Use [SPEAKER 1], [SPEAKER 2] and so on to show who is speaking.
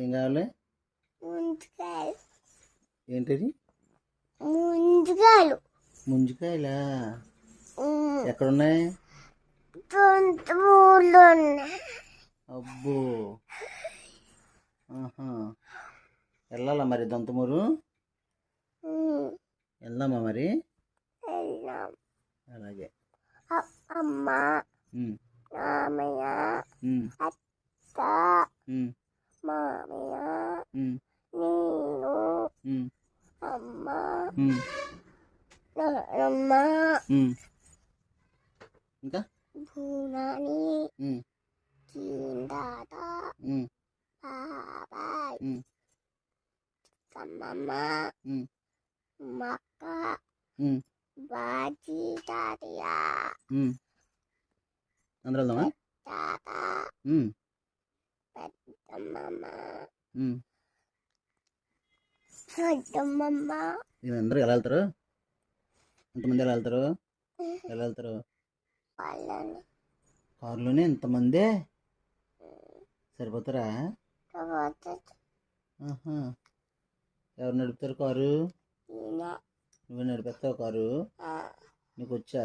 [SPEAKER 1] ఏం కావాలి?
[SPEAKER 2] ముంజకాయలు.
[SPEAKER 1] ఏంటది?
[SPEAKER 2] ముంజకాయలు.
[SPEAKER 1] ముంజికాయలా? ఎక్కడున్నాయి?
[SPEAKER 2] ఊళ్ళో ఉన్నాయి.
[SPEAKER 1] అబ్బో, ఆహా. వెళ్ళాలా మరి దొంతమూరు? వెళ్దామా మరి?
[SPEAKER 2] వెళ్ళాం.
[SPEAKER 1] అలాగే.
[SPEAKER 2] అమ్మ, మామయ్య, అత్త, మామయ్య, నేను, అమ్మ, నాన్నమ్మ,
[SPEAKER 1] ఇంకా
[SPEAKER 2] భూనాని, తాత, బాబాయ్, అమ్మమ్మ, మా అక్క, బాజీ, తాతయ్య,
[SPEAKER 1] అందరూ వెళ్దామా?
[SPEAKER 2] తాత, పెద్దమ్మమ్మ, పెద్దమ్మమ్మ.
[SPEAKER 1] అందరూ ఎలా వెళ్తారు? ఎంతమంది ఎలా వెళ్తారు? ఎలా వెళ్తారు? కారులోనే ఎంతమంది సరిపోతారా? ఆహా. ఎవరు నడుపుతారు కారు? నువ్వు నడిపేస్తావు కారు? నీకు వచ్చా?